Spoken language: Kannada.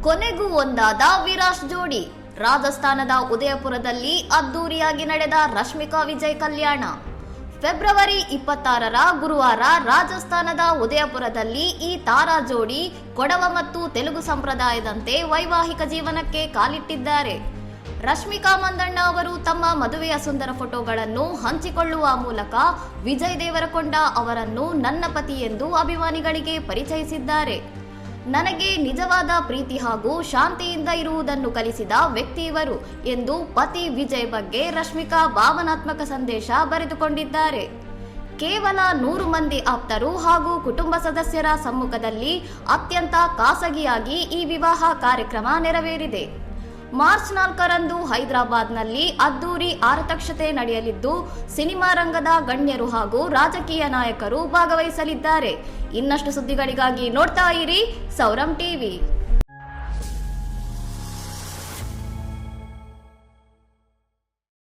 ಕೊನೆಗೂ ಒಂದಾದ ವಿರಾಟ್ ಜೋಡಿ. ರಾಜಸ್ಥಾನದ ಉದಯಪುರದಲ್ಲಿ ಅದ್ದೂರಿಯಾಗಿ ನಡೆದ ರಶ್ಮಿಕಾ ವಿಜಯ್ ಕಲ್ಯಾಣ. ಫೆಬ್ರವರಿ 26ರ ಗುರುವಾರ ರಾಜಸ್ಥಾನದ ಉದಯಪುರದಲ್ಲಿ ಈ ತಾರಾ ಜೋಡಿ ಕೊಡವ ಮತ್ತು ತೆಲುಗು ಸಂಪ್ರದಾಯದಂತೆ ವೈವಾಹಿಕ ಜೀವನಕ್ಕೆ ಕಾಲಿಟ್ಟಿದ್ದಾರೆ. ರಶ್ಮಿಕಾ ಮಂದಣ್ಣ ಅವರು ತಮ್ಮ ಮದುವೆಯ ಸುಂದರ ಫೋಟೋಗಳನ್ನು ಹಂಚಿಕೊಳ್ಳುವ ಮೂಲಕ ವಿಜಯ್ ದೇವರಕೊಂಡ ಅವರನ್ನು ನನ್ನ ಪತಿ ಎಂದು ಅಭಿಮಾನಿಗಳಿಗೆ ಪರಿಚಯಿಸಿದ್ದಾರೆ. ನನಗೆ ನಿಜವಾದ ಪ್ರೀತಿ ಹಾಗೂ ಶಾಂತಿಯಿಂದ ಇರುವುದನ್ನು ಕಲಿಸಿದ ವ್ಯಕ್ತಿ ಇವರು ಎಂದು ಪತಿ ವಿಜಯ್ ಬಗ್ಗೆ ರಶ್ಮಿಕಾ ಭಾವನಾತ್ಮಕ ಸಂದೇಶ ಬರೆದುಕೊಂಡಿದ್ದಾರೆ. ಕೇವಲ 100 ಮಂದಿ ಆಪ್ತರು ಹಾಗೂ ಕುಟುಂಬ ಸದಸ್ಯರ ಸಮ್ಮುಖದಲ್ಲಿ ಅತ್ಯಂತ ಖಾಸಗಿಯಾಗಿ ಈ ವಿವಾಹ ಕಾರ್ಯಕ್ರಮ ನೆರವೇರಿದೆ. ಮಾರ್ಚ್ 4ರಂದು ಹೈದರಾಬಾದ್ನಲ್ಲಿ ಅದ್ದೂರಿ ಆರತಕ್ಷತೆ ನಡೆಯಲಿದ್ದು ಸಿನಿಮಾ ರಂಗದ ಗಣ್ಯರು ಹಾಗೂ ರಾಜಕೀಯ ನಾಯಕರು ಭಾಗವಹಿಸಲಿದ್ದಾರೆ. ಇನ್ನಷ್ಟು ಸುದ್ದಿಗಳಿಗಾಗಿ ನೋಡ್ತಾ ಇರಿ ಸೌರಂ ಟಿವಿ.